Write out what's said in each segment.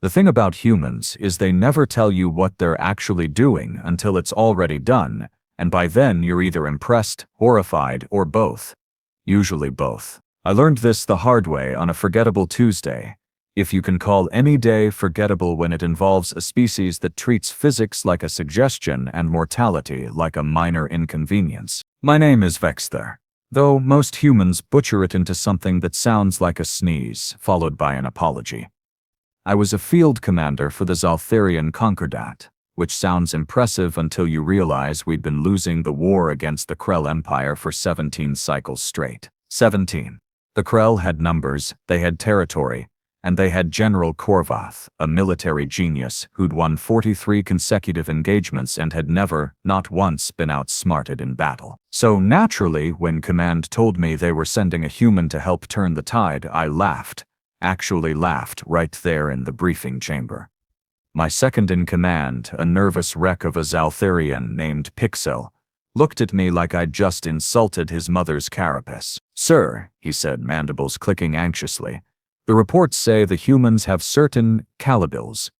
The thing about humans is they never tell you what they're actually doing until it's already done, and by then you're either impressed, horrified, or both. Usually both. I learned this the hard way on a forgettable Tuesday. If you can call any day forgettable when it involves a species that treats physics like a suggestion and mortality like a minor inconvenience. My name is Vex'thar, though most humans butcher it into something that sounds like a sneeze, followed by an apology. I was a field commander for the Zaltherian Concordat, which sounds impressive until you realize we'd been losing the war against the Krell Empire for 17 cycles straight. 17. The Krell had numbers, they had territory, and they had General Kor'vath, a military genius who'd won 43 consecutive engagements and had never, not once, been outsmarted in battle. So naturally, when command told me they were sending a human to help turn the tide, I laughed. Actually laughed right there in the briefing chamber. My second-in-command, a nervous wreck of a Zaltherian named Pixel, looked at me like I'd just insulted his mother's carapace. "Sir," he said, mandibles clicking anxiously, "the reports say the humans have certain capabilities,"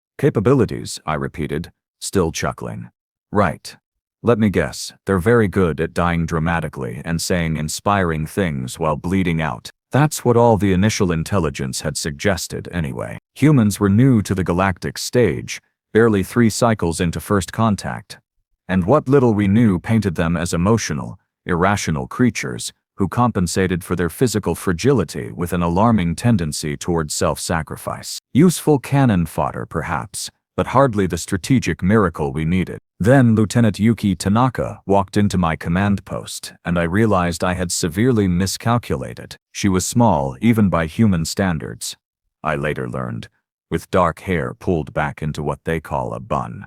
I repeated, still chuckling. "Right. Let me guess, they're very good at dying dramatically and saying inspiring things while bleeding out." That's what all the initial intelligence had suggested anyway. Humans were new to the galactic stage, barely 3 cycles into first contact. And what little we knew painted them as emotional, irrational creatures who compensated for their physical fragility with an alarming tendency toward self-sacrifice. Useful cannon fodder, perhaps, but hardly the strategic miracle we needed. Then Lieutenant Yuki Tanaka walked into my command post, and I realized I had severely miscalculated. She was small, even by human standards, I later learned, with dark hair pulled back into what they call a bun,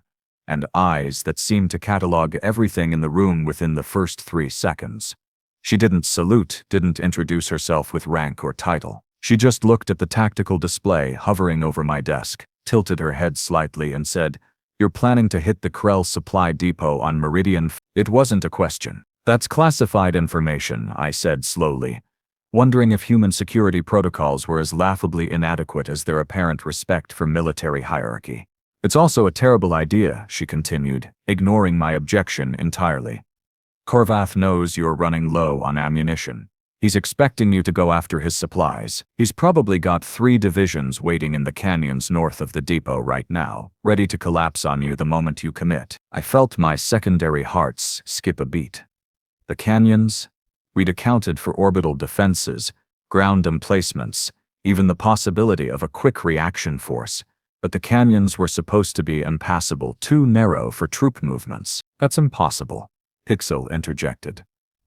and eyes that seemed to catalog everything in the room within the first 3 seconds. She didn't salute, didn't introduce herself with rank or title. She just looked at the tactical display hovering over my desk, tilted her head slightly and said, "You're planning to hit the Krell supply depot on Meridian F." It wasn't a question. "That's classified information," I said slowly, wondering if human security protocols were as laughably inadequate as their apparent respect for military hierarchy. "It's also a terrible idea," she continued, ignoring my objection entirely. "Kor'vath knows you're running low on ammunition. He's expecting you to go after his supplies. He's probably got 3 divisions waiting in the canyons north of the depot right now, ready to collapse on you the moment you commit." I felt my secondary hearts skip a beat. The canyons? We'd accounted for orbital defenses, ground emplacements, even the possibility of a quick reaction force, but the canyons were supposed to be impassable, too narrow for troop movements. "That's impossible," Pixel interjected.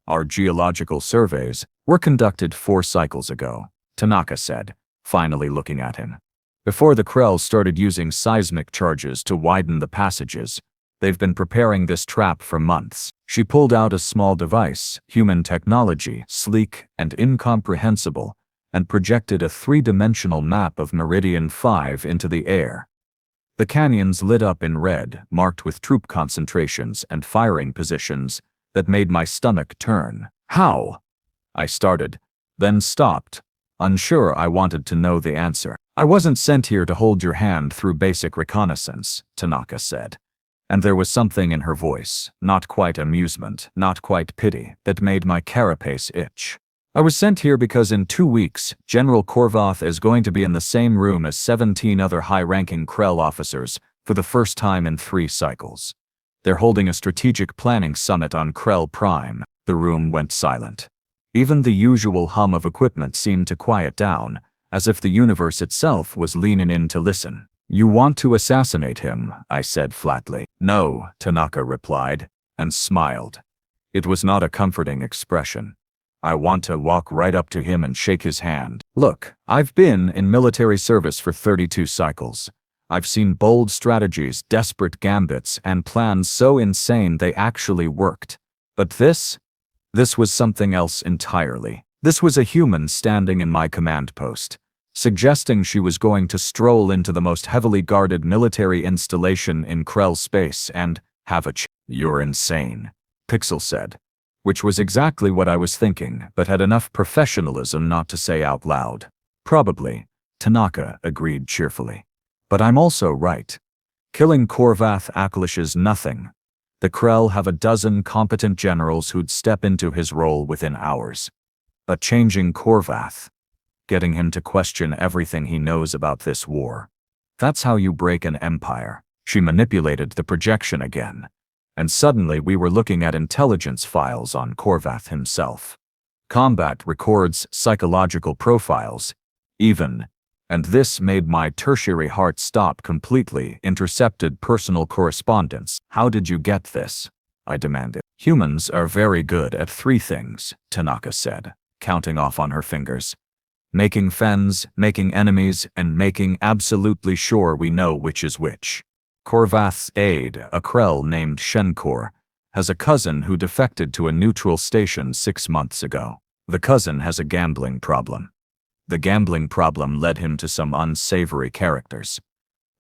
"Our geological surveys were conducted 4 cycles ago," Tanaka said, finally looking at him. "Before the Krell started using seismic charges to widen the passages, they've been preparing this trap for months." She pulled out a small device, human technology, sleek and incomprehensible, and projected a 3-dimensional map of Meridian 5 into the air. The canyons lit up in red, marked with troop concentrations and firing positions that made my stomach turn. "How?" I started, then stopped, unsure. I wanted to know the answer. "I wasn't sent here to hold your hand through basic reconnaissance," Tanaka said. And there was something in her voice, not quite amusement, not quite pity, that made my carapace itch. "I was sent here because in 2 weeks, General Kor'vath is going to be in the same room as 17 other high-ranking Krell officers for the first time in 3 cycles. They're holding a strategic planning summit on Krell Prime." The room went silent. Even the usual hum of equipment seemed to quiet down, as if the universe itself was leaning in to listen. "You want to assassinate him," I said flatly. "No," Tanaka replied, and smiled. It was not a comforting expression. "I want to walk right up to him and shake his hand. Look, I've been in military service for 32 cycles. I've seen bold strategies, desperate gambits, and plans so insane they actually worked. But this was something else entirely. This was a human standing in my command post, suggesting she was going to stroll into the most heavily guarded military installation in Krell space and have a "You're insane," Pixel said, which was exactly what I was thinking, but had enough professionalism not to say out loud. "Probably," Tanaka agreed cheerfully. But I'm also right. Killing Kor'vath accomplishes nothing. The Krell have a dozen competent generals who'd step into his role within hours. But changing Kor'vath, getting him to question everything he knows about this war, that's how you break an empire. She manipulated the projection again, and suddenly we were looking at intelligence files on Kor'vath himself. Combat records psychological profiles, even, and this made my tertiary heart stop completely. Intercepted personal correspondence. How did you get this? I demanded. Humans are very good at three things, Tanaka said, counting off on her fingers. Making friends, making enemies, and making absolutely sure we know which is which. Kor'vath's aide, a Krell named Shenkor, has a cousin who defected to a neutral station 6 months ago. The cousin has a gambling problem. The gambling problem led him to some unsavory characters.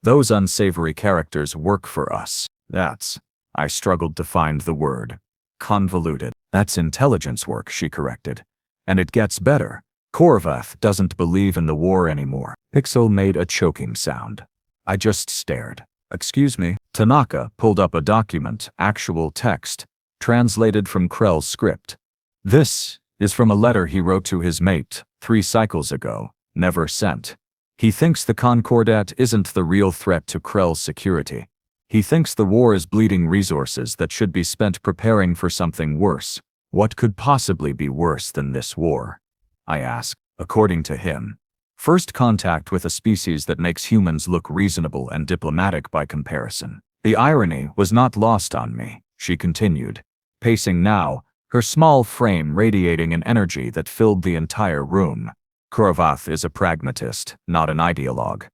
Those unsavory characters work for us. I struggled to find the word. Convoluted. That's intelligence work, she corrected. And it gets better. Kor'vath doesn't believe in the war anymore. Pixel made a choking sound. I just stared. Excuse me. Tanaka pulled up a document, actual text, translated from Krell's script. This is from a letter he wrote to his mate 3 cycles ago, never sent. He thinks the Concordat isn't the real threat to Krell's security. He thinks the war is bleeding resources that should be spent preparing for something worse. What could possibly be worse than this war? I asked. According to him, first contact with a species that makes humans look reasonable and diplomatic by comparison. The irony was not lost on me, she continued, pacing now, her small frame radiating an energy that filled the entire room. Kor'vath is a pragmatist, not an ideologue.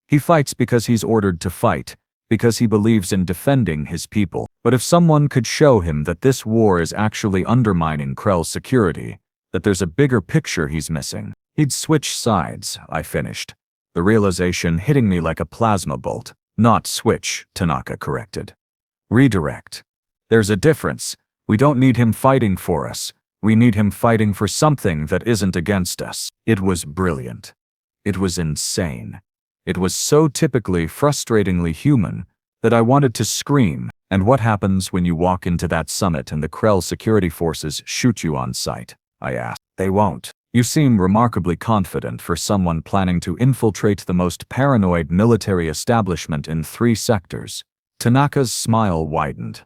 He fights because he's ordered to fight, because he believes in defending his people. But if someone could show him that this war is actually undermining Krell's security, that there's a bigger picture he's missing, he'd switch sides, I finished, the realization hitting me like a plasma bolt. Not switch, Tanaka corrected. Redirect. There's a difference. We don't need him fighting for us. We need him fighting for something that isn't against us. It was brilliant. It was insane. It was so typically frustratingly human that I wanted to scream. And what happens when you walk into that summit and the Krell security forces shoot you on sight? I asked. They won't. You seem remarkably confident for someone planning to infiltrate the most paranoid military establishment in 3 sectors. Tanaka's smile widened.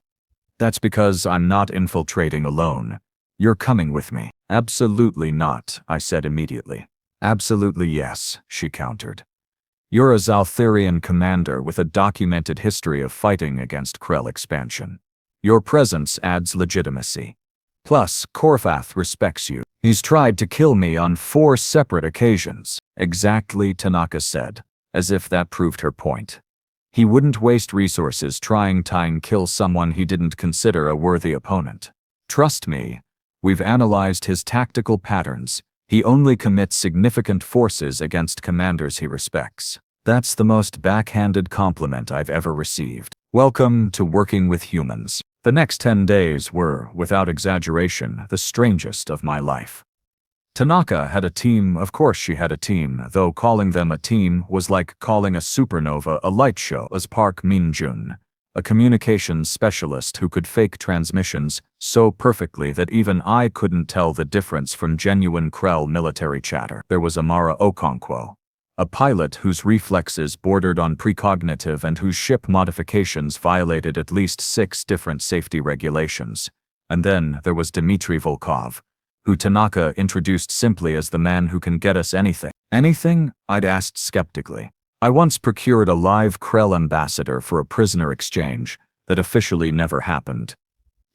That's because I'm not infiltrating alone. You're coming with me. Absolutely not, I said immediately. Absolutely yes, she countered. You're a Zaltherian commander with a documented history of fighting against Krell expansion. Your presence adds legitimacy. Plus, Kor'vath respects you. He's tried to kill me on 4 separate occasions. Exactly, Tanaka said, as if that proved her point. He wouldn't waste resources trying to kill someone he didn't consider a worthy opponent. Trust me, we've analyzed his tactical patterns. He only commits significant forces against commanders he respects. That's the most backhanded compliment I've ever received. Welcome to working with humans. The next 10 days were, without exaggeration, the strangest of my life. Tanaka had a team. Of course she had a team, though calling them a team was like calling a supernova a light show. As Park Min-jun, a communications specialist who could fake transmissions so perfectly that even I couldn't tell the difference from genuine Krell military chatter. There was Amara Okonkwo, a pilot whose reflexes bordered on precognitive and whose ship modifications violated at least 6 different safety regulations. And then there was Dmitry Volkov, who Tanaka introduced simply as the man who can get us anything. Anything? I'd asked skeptically. I once procured a live Krell ambassador for a prisoner exchange that officially never happened.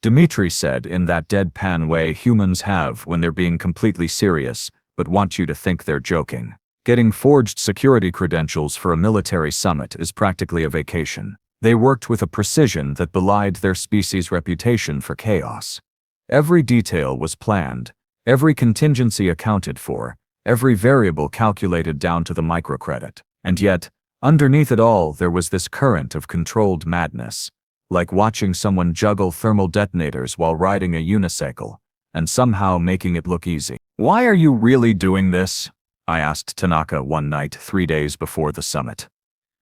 Dmitry said in that deadpan way humans have when they're being completely serious, but want you to think they're joking. Getting forged security credentials for a military summit is practically a vacation. They worked with a precision that belied their species' reputation for chaos. Every detail was planned, every contingency accounted for, every variable calculated down to the microcredit. And yet, underneath it all there was this current of controlled madness, like watching someone juggle thermal detonators while riding a unicycle, and somehow making it look easy. Why are you really doing this? I asked Tanaka one night 3 days before the summit.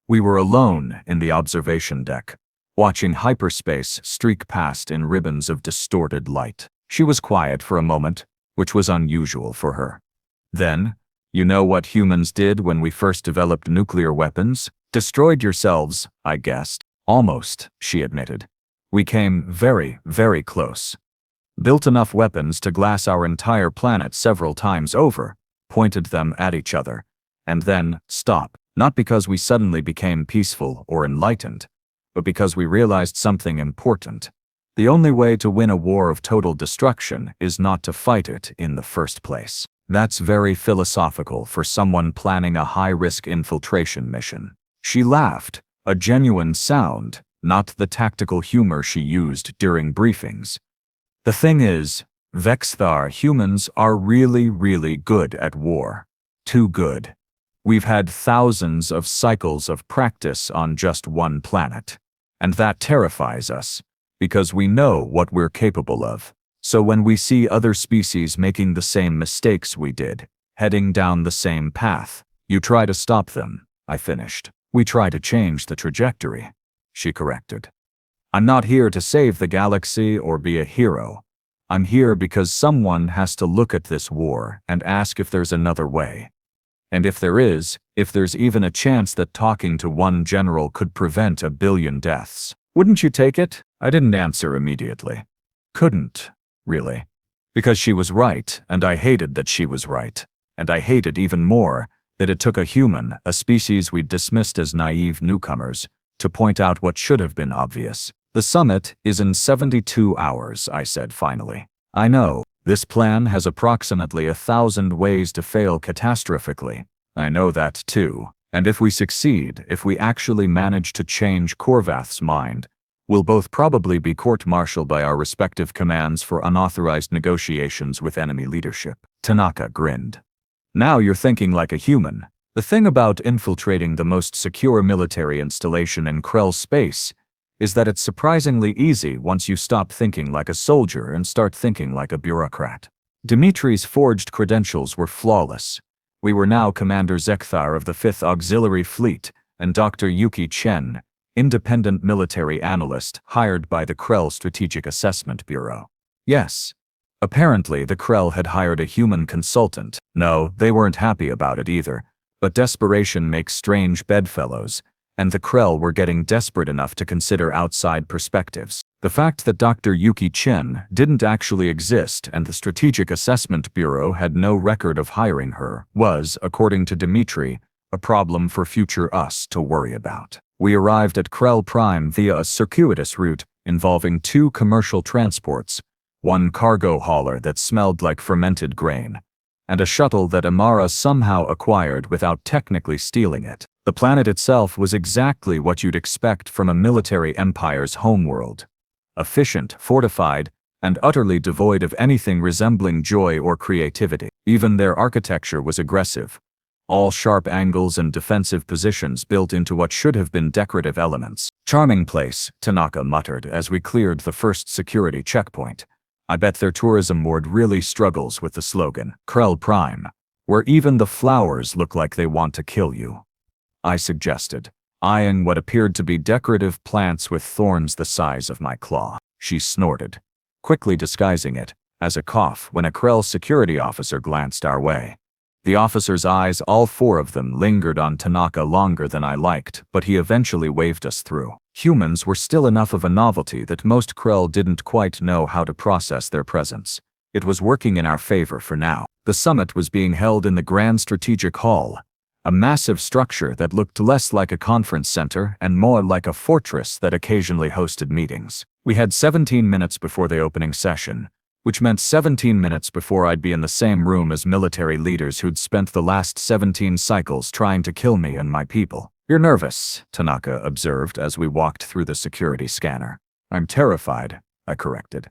We were alone in the observation deck, watching hyperspace streak past in ribbons of distorted light. She was quiet for a moment, which was unusual for her. Then, you know what humans did when we first developed nuclear weapons? Destroyed yourselves, I guessed. Almost, she admitted. We came very, very close. Built enough weapons to glass our entire planet several times over, pointed them at each other, and then stop. Not because we suddenly became peaceful or enlightened, but because we realized something important. The only way to win a war of total destruction is not to fight it in the first place. That's very philosophical for someone planning a high-risk infiltration mission. She laughed, a genuine sound, not the tactical humor she used during briefings. The thing is, Vex'thar humans are really, really good at war. Too good. We've had thousands of cycles of practice on just one planet. And that terrifies us, because we know what we're capable of. So when we see other species making the same mistakes we did, heading down the same path, you try to stop them, I finished. We try to change the trajectory, she corrected. I'm not here to save the galaxy or be a hero. I'm here because someone has to look at this war and ask if there's another way. And if there is, if there's even a chance that talking to one general could prevent 1 billion deaths. Wouldn't you take it? I didn't answer immediately. Couldn't, really. Because she was right, and I hated that she was right. And I hated even more that it took a human, a species we'd dismissed as naive newcomers, to point out what should have been obvious. The summit is in 72 hours, I said finally. I know. This plan has approximately 1,000 ways to fail catastrophically. I know that too. And if we succeed, if we actually manage to change Kor'vath's mind, we'll both probably be court-martialed by our respective commands for unauthorized negotiations with enemy leadership. Tanaka grinned. Now you're thinking like a human. The thing about infiltrating the most secure military installation in Krell space is that it's surprisingly easy once you stop thinking like a soldier and start thinking like a bureaucrat. Dimitri's forged credentials were flawless. We were now Commander Vex'thar of the 5th Auxiliary Fleet and Dr. Yuki Chen, independent military analyst hired by the Krell Strategic Assessment Bureau. Yes. Apparently the Krell had hired a human consultant. No, they weren't happy about it either, but desperation makes strange bedfellows, and the Krell were getting desperate enough to consider outside perspectives. The fact that Dr. Yuki Chen didn't actually exist and the Strategic Assessment Bureau had no record of hiring her was, according to Dimitri, a problem for future us to worry about. We arrived at Krell Prime via a circuitous route involving 2 commercial transports, 1 cargo hauler that smelled like fermented grain, and a shuttle that Amara somehow acquired without technically stealing it. The planet itself was exactly what you'd expect from a military empire's homeworld. Efficient, fortified, and utterly devoid of anything resembling joy or creativity. Even their architecture was aggressive. All sharp angles and defensive positions built into what should have been decorative elements. Charming place, Tanaka muttered as we cleared the first security checkpoint. I bet their tourism board really struggles with the slogan, Krell Prime, where even the flowers look like they want to kill you. I suggested, eyeing what appeared to be decorative plants with thorns the size of my claw. She snorted, quickly disguising it as a cough when a Krell security officer glanced our way. The officer's eyes, all 4 of them, lingered on Tanaka longer than I liked, but he eventually waved us through. Humans were still enough of a novelty that most Krell didn't quite know how to process their presence. It was working in our favor for now. The summit was being held in the Grand Strategic Hall, a massive structure that looked less like a conference center and more like a fortress that occasionally hosted meetings. We had 17 minutes before the opening session, which meant 17 minutes before I'd be in the same room as military leaders who'd spent the last 17 cycles trying to kill me and my people. You're nervous, Tanaka observed as we walked through the security scanner. I'm terrified, I corrected.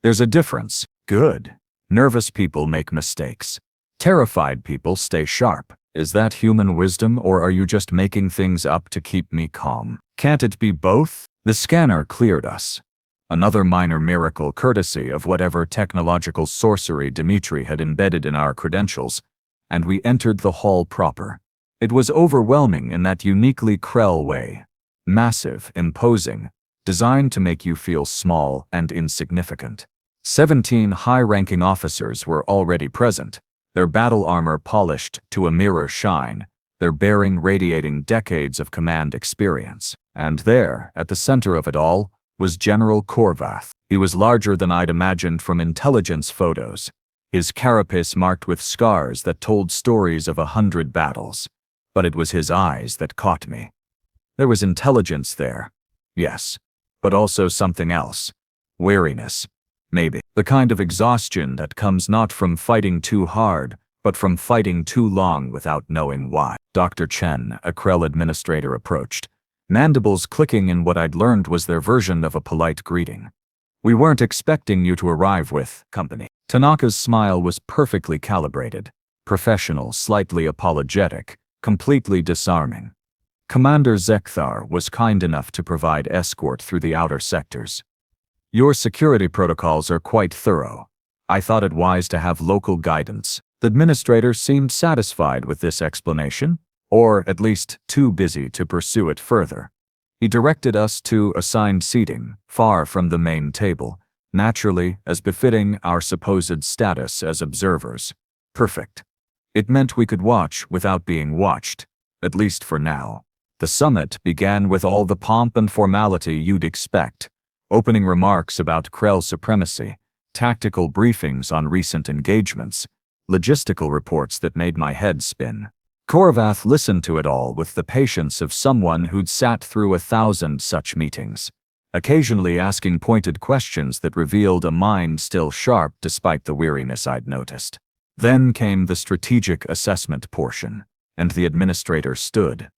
There's a difference. Good. Nervous people make mistakes. Terrified people stay sharp. Is that human wisdom, or are you just making things up to keep me calm? Can't it be both? The scanner cleared us. Another minor miracle courtesy of whatever technological sorcery Dimitri had embedded in our credentials, and we entered the hall proper. It was overwhelming in that uniquely Krell way. Massive, imposing, designed to make you feel small and insignificant. 17 high-ranking officers were already present, their battle armor polished to a mirror shine, their bearing radiating decades of command experience. And there, at the center of it all, was General Kor'vath. He was larger than I'd imagined from intelligence photos, his carapace marked with scars that told stories of 100 battles. But it was his eyes that caught me. There was intelligence there, yes, but also something else. Weariness, maybe. The kind of exhaustion that comes not from fighting too hard, but from fighting too long without knowing why. Dr. Chen, a Krell administrator, approached, mandibles clicking in what I'd learned was their version of a polite greeting. We weren't expecting you to arrive with company. Tanaka's smile was perfectly calibrated, professional, slightly apologetic, completely disarming. Commander Vex'thar was kind enough to provide escort through the outer sectors. Your security protocols are quite thorough. I thought it wise to have local guidance. The administrator seemed satisfied with this explanation, or at least too busy to pursue it further. He directed us to assigned seating, far from the main table, naturally as befitting our supposed status as observers. Perfect. It meant we could watch without being watched, at least for now. The summit began with all the pomp and formality you'd expect. Opening remarks about Krell supremacy, tactical briefings on recent engagements, logistical reports that made my head spin. Kor'vath listened to it all with the patience of someone who'd sat through 1,000 such meetings, occasionally asking pointed questions that revealed a mind still sharp despite the weariness I'd noticed. Then came the strategic assessment portion, and the administrator stood.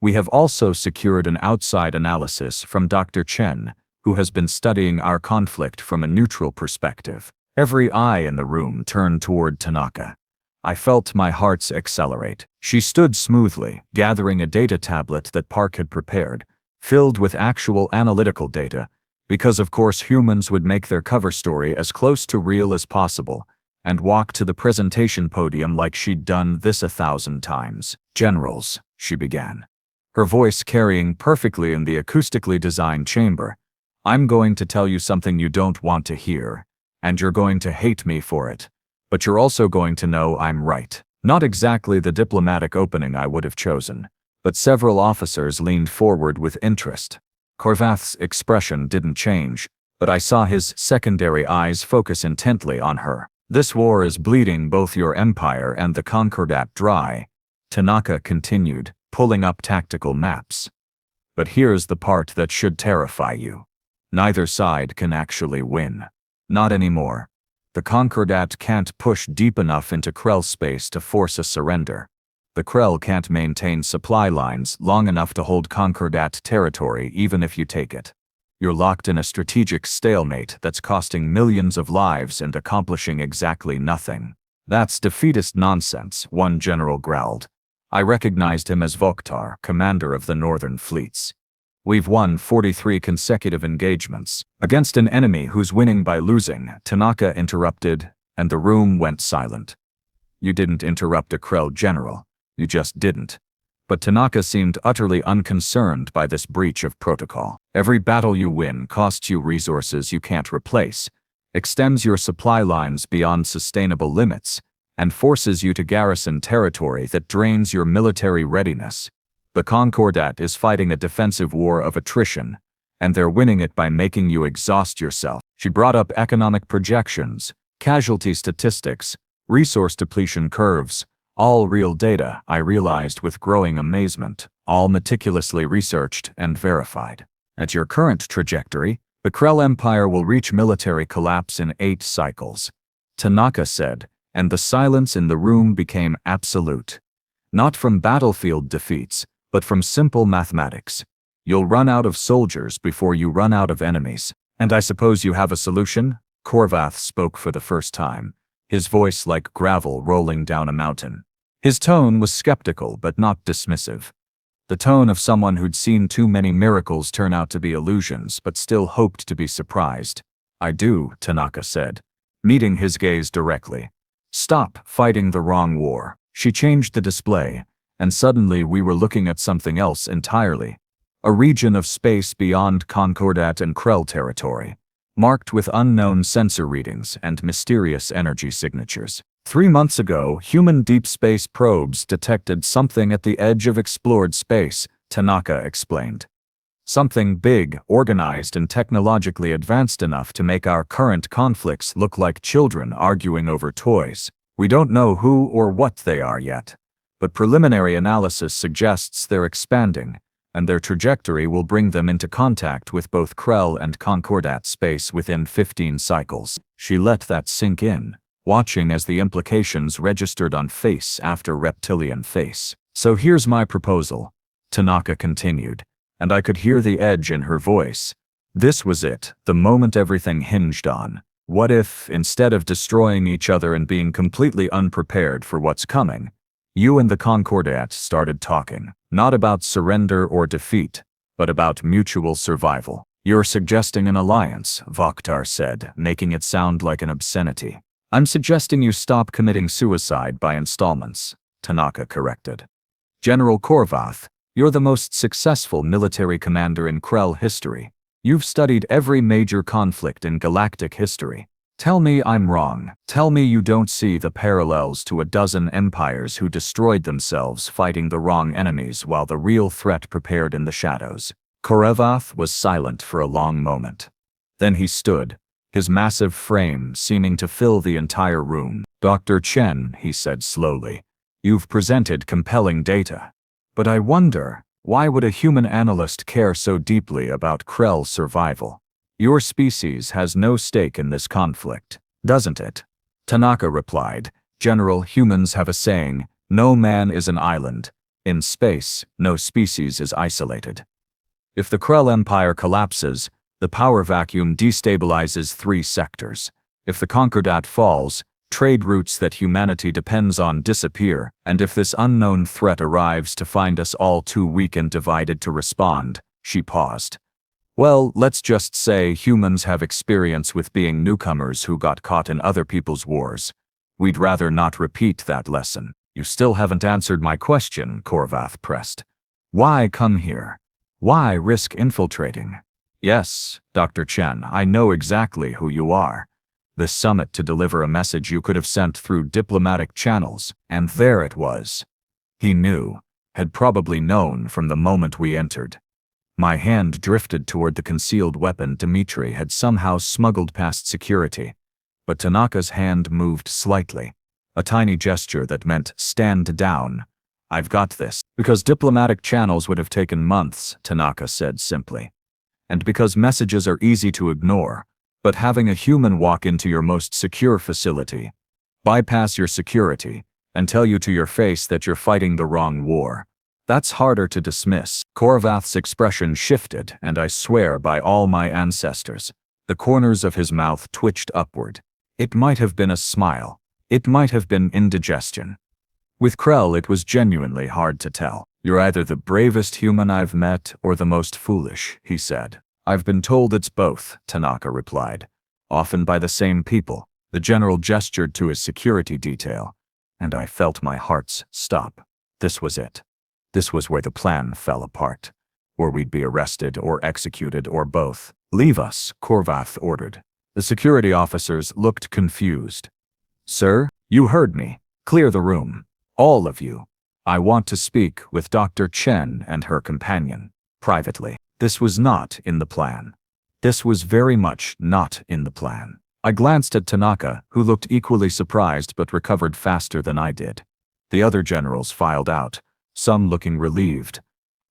We have also secured an outside analysis from Dr. Chen, who has been studying our conflict from a neutral perspective. Every eye in the room turned toward Tanaka. I felt my hearts accelerate. She stood smoothly, gathering a data tablet that Park had prepared, filled with actual analytical data, because of course humans would make their cover story as close to real as possible, and walk to the presentation podium like she'd done this 1,000 times. Generals, she began, her voice carrying perfectly in the acoustically designed chamber. I'm going to tell you something you don't want to hear, and you're going to hate me for it, but you're also going to know I'm right. Not exactly the diplomatic opening I would have chosen, but several officers leaned forward with interest. Kor'vath's expression didn't change, but I saw his secondary eyes focus intently on her. This war is bleeding both your empire and the Concordat dry, Tanaka continued, pulling up tactical maps. But here's the part that should terrify you. Neither side can actually win. Not anymore. The Concordat can't push deep enough into Krell space to force a surrender. The Krell can't maintain supply lines long enough to hold Concordat territory even if you take it. You're locked in a strategic stalemate that's costing millions of lives and accomplishing exactly nothing. That's defeatist nonsense, one general growled. I recognized him as Vex'thar, commander of the northern fleets. We've won 43 consecutive engagements against an enemy who's winning by losing, Tanaka interrupted, and the room went silent. You didn't interrupt a Krell general. You just didn't. But Tanaka seemed utterly unconcerned by this breach of protocol. Every battle you win costs you resources you can't replace, extends your supply lines beyond sustainable limits, and forces you to garrison territory that drains your military readiness. The Concordat is fighting a defensive war of attrition, and they're winning it by making you exhaust yourself. She brought up economic projections, casualty statistics, resource depletion curves, all real data, I realized with growing amazement, all meticulously researched and verified. At your current trajectory, the Krell Empire will reach military collapse in 8 cycles, Tanaka said, and the silence in the room became absolute. Not from battlefield defeats, but from simple mathematics. You'll run out of soldiers before you run out of enemies. And I suppose you have a solution? Kor'vath spoke for the first time, his voice like gravel rolling down a mountain. His tone was skeptical but not dismissive. The tone of someone who'd seen too many miracles turn out to be illusions but still hoped to be surprised. I do, Tanaka said, meeting his gaze directly. Stop fighting the wrong war. She changed the display, and suddenly we were looking at something else entirely. A region of space beyond Concordat and Krell territory, marked with unknown sensor readings and mysterious energy signatures. 3 months ago, human deep space probes detected something at the edge of explored space, Tanaka explained. Something big, organized, and technologically advanced enough to make our current conflicts look like children arguing over toys. We don't know who or what they are yet, but preliminary analysis suggests they're expanding, and their trajectory will bring them into contact with both Krell and Concordat space within 15 cycles. She let that sink in, watching as the implications registered on face after reptilian face. So here's my proposal, Tanaka continued, and I could hear the edge in her voice. This was it, the moment everything hinged on. What if, instead of destroying each other and being completely unprepared for what's coming, you and the Concordat started talking, not about surrender or defeat, but about mutual survival? You're suggesting an alliance, Vex'thar said, making it sound like an obscenity. I'm suggesting you stop committing suicide by installments, Tanaka corrected. General Kor'vath, you're the most successful military commander in Krell history. You've studied every major conflict in galactic history. Tell me I'm wrong. Tell me you don't see the parallels to a dozen empires who destroyed themselves fighting the wrong enemies while the real threat prepared in the shadows. Kor'vath was silent for a long moment. Then he stood, his massive frame seeming to fill the entire room. Dr. Chen, he said slowly, you've presented compelling data. But I wonder, why would a human analyst care so deeply about Krell's survival? Your species has no stake in this conflict, doesn't it? Tanaka replied, General, humans have a saying, no man is an island. In space, no species is isolated. If the Krell Empire collapses, the power vacuum destabilizes 3 sectors. If the Concordat falls, trade routes that humanity depends on disappear, and if this unknown threat arrives to find us all too weak and divided to respond, she paused. Well, let's just say humans have experience with being newcomers who got caught in other people's wars. We'd rather not repeat that lesson. You still haven't answered my question, Kor'vath pressed. Why come here? Why risk infiltrating? Yes, Dr. Chen, I know exactly who you are. The summit to deliver a message you could have sent through diplomatic channels, and there it was. He knew, had probably known from the moment we entered. My hand drifted toward the concealed weapon Dmitri had somehow smuggled past security, but Tanaka's hand moved slightly, a tiny gesture that meant stand down. I've got this. Because diplomatic channels would have taken months, Tanaka said simply. And because messages are easy to ignore, but having a human walk into your most secure facility, bypass your security, and tell you to your face that you're fighting the wrong war, that's harder to dismiss. Kor'vath's expression shifted, and I swear by all my ancestors, the corners of his mouth twitched upward. It might have been a smile. It might have been indigestion. With Krell, it was genuinely hard to tell. You're either the bravest human I've met or the most foolish, he said. I've been told it's both, Tanaka replied. Often by the same people. The general gestured to his security detail, and I felt my heart stop. This was it. This was where the plan fell apart. Or we'd be arrested or executed or both. Leave us, Kor'vath ordered. The security officers looked confused. Sir, you heard me. Clear the room. All of you. I want to speak with Dr. Chen and her companion, privately. This was not in the plan. This was very much not in the plan. I glanced at Tanaka, who looked equally surprised but recovered faster than I did. The other generals filed out, some looking relieved,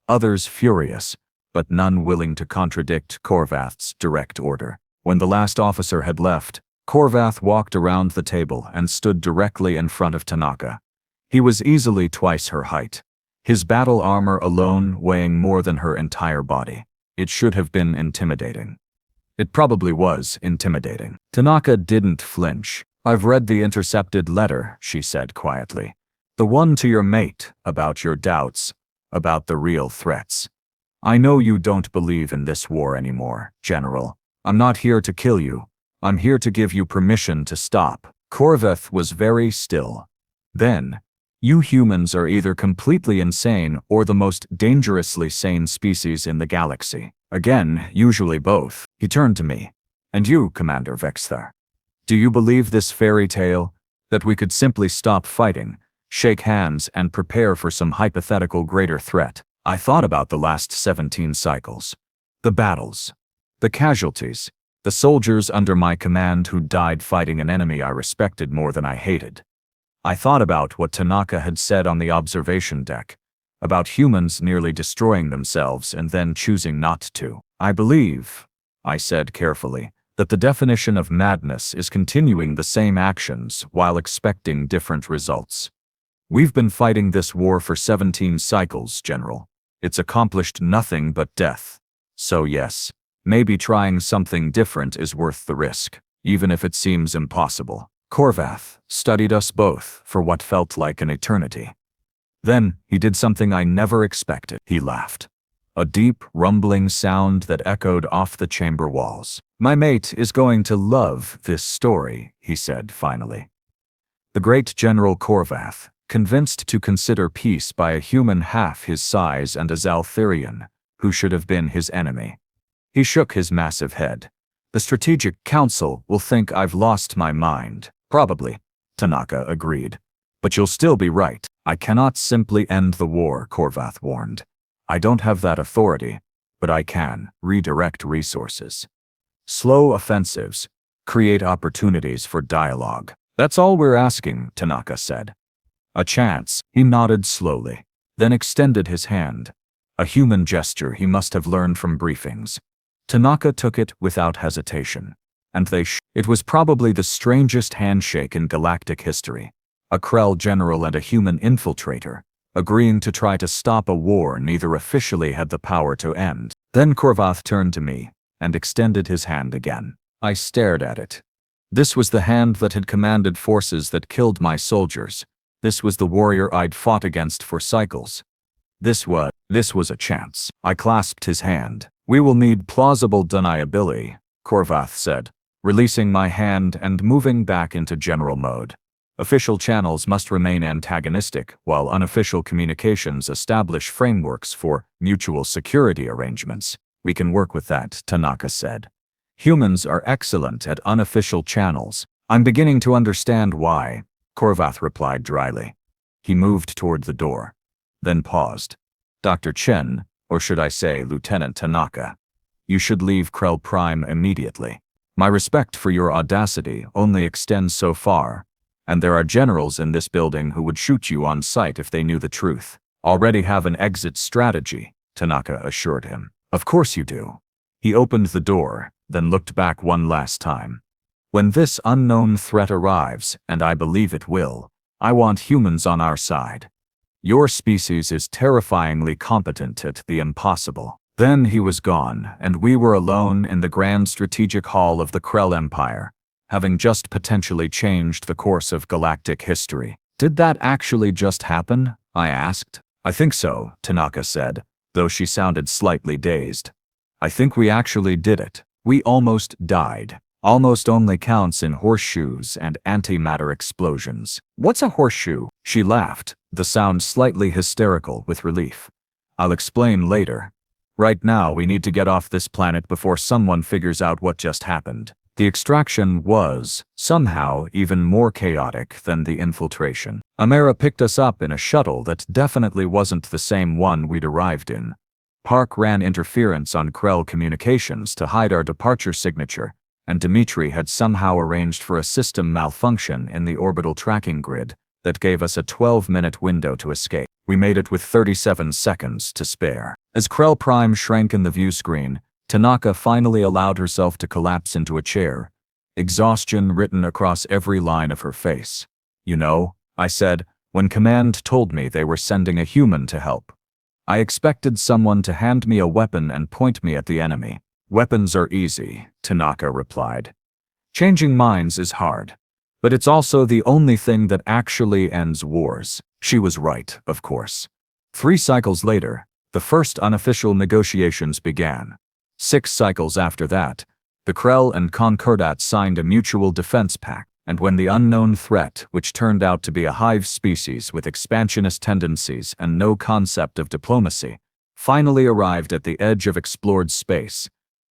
others furious, but none willing to contradict Kor'vath's direct order. When the last officer had left, Kor'vath walked around the table and stood directly in front of Tanaka. He was easily twice her height, his battle armor alone weighing more than her entire body. It should have been intimidating. It probably was intimidating. Tanaka didn't flinch. I've read the intercepted letter, she said quietly. The one to your mate, about your doubts, about the real threats. I know you don't believe in this war anymore, General. I'm not here to kill you. I'm here to give you permission to stop. Kor'vath was very still. Then, You humans are either completely insane or the most dangerously sane species in the galaxy. Again, usually both. He turned to me. And you, Commander Vex'thar. Do you believe this fairy tale? That we could simply stop fighting, shake hands, and prepare for some hypothetical greater threat? I thought about the last 17 cycles. The battles. The casualties. The soldiers under my command who died fighting an enemy I respected more than I hated. I thought about what Tanaka had said on the observation deck, about humans nearly destroying themselves and then choosing not to. I believe, I said carefully, that the definition of madness is continuing the same actions while expecting different results. We've been fighting this war for 17 cycles, General. It's accomplished nothing but death. So yes, maybe trying something different is worth the risk, even if it seems impossible. Kor'vath studied us both for what felt like an eternity. Then he did something I never expected. He laughed. A deep, rumbling sound that echoed off the chamber walls. My mate is going to love this story, he said finally. The great General Kor'vath, convinced to consider peace by a human half his size and a Zaltherian, who should have been his enemy. He shook his massive head. The Strategic Council will think I've lost my mind. Probably, Tanaka agreed. But you'll still be right. I cannot simply end the war, Kor'vath warned. I don't have that authority, but I can redirect resources. Slow offensives, create opportunities for dialogue. That's all we're asking, Tanaka said. A chance. He nodded slowly, then extended his hand. A human gesture he must have learned from briefings. Tanaka took it without hesitation, and it was probably the strangest handshake in galactic history. A Krell general and a human infiltrator, agreeing to try to stop a war neither officially had the power to end. Then Kor'vath turned to me and extended his hand again. I stared at it. This was the hand that had commanded forces that killed my soldiers. This was the warrior I'd fought against for cycles. This was a chance. I clasped his hand. We will need plausible deniability, Kor'vath said, releasing my hand and moving back into general mode. Official channels must remain antagonistic, while unofficial communications establish frameworks for mutual security arrangements. We can work with that, Tanaka said. Humans are excellent at unofficial channels. I'm beginning to understand why, Kor'vath replied dryly. He moved toward the door, then paused. Dr. Chen, or should I say Lieutenant Tanaka, you should leave Krell Prime immediately. My respect for your audacity only extends so far, and there are generals in this building who would shoot you on sight if they knew the truth. Already have an exit strategy, Tanaka assured him. Of course you do. He opened the door, then looked back one last time. When this unknown threat arrives, and I believe it will, I want humans on our side. Your species is terrifyingly competent at the impossible. Then he was gone, and we were alone in the grand strategic hall of the Krell Empire, having just potentially changed the course of galactic history. Did that actually just happen? I asked. I think so, Tanaka said, though she sounded slightly dazed. I think we actually did it. We almost died. Almost only counts in horseshoes and antimatter explosions. What's a horseshoe? She laughed, the sound slightly hysterical with relief. I'll explain later. Right now we need to get off this planet before someone figures out what just happened. The extraction was, somehow, even more chaotic than the infiltration. Amara picked us up in a shuttle that definitely wasn't the same one we'd arrived in. Park ran interference on Krell communications to hide our departure signature, and Dimitri had somehow arranged for a system malfunction in the orbital tracking grid that gave us a 12-minute window to escape. We made it with 37 seconds to spare. As Krell Prime shrank in the view screen, Tanaka finally allowed herself to collapse into a chair, exhaustion written across every line of her face. You know, I said, when Command told me they were sending a human to help. I expected someone to hand me a weapon and point me at the enemy. Weapons are easy, Tanaka replied. Changing minds is hard. But it's also the only thing that actually ends wars. She was right, of course. 3 cycles later, the first unofficial negotiations began. 6 cycles after that, the Krell and Concordat signed a mutual defense pact. And when the unknown threat, which turned out to be a hive species with expansionist tendencies and no concept of diplomacy, finally arrived at the edge of explored space,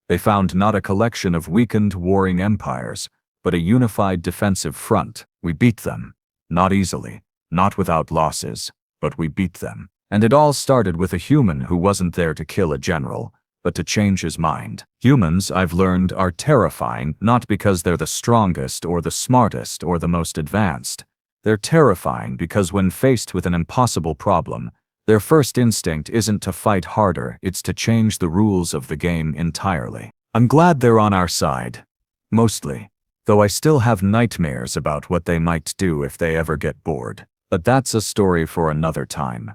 they found not a collection of weakened warring empires, but a unified defensive front. We beat them. Not easily, not without losses, but we beat them. And it all started with a human who wasn't there to kill a general, but to change his mind. Humans, I've learned, are terrifying not because they're the strongest or the smartest or the most advanced. They're terrifying because when faced with an impossible problem, their first instinct isn't to fight harder, it's to change the rules of the game entirely. I'm glad they're on our side. Mostly. Though I still have nightmares about what they might do if they ever get bored. But that's a story for another time.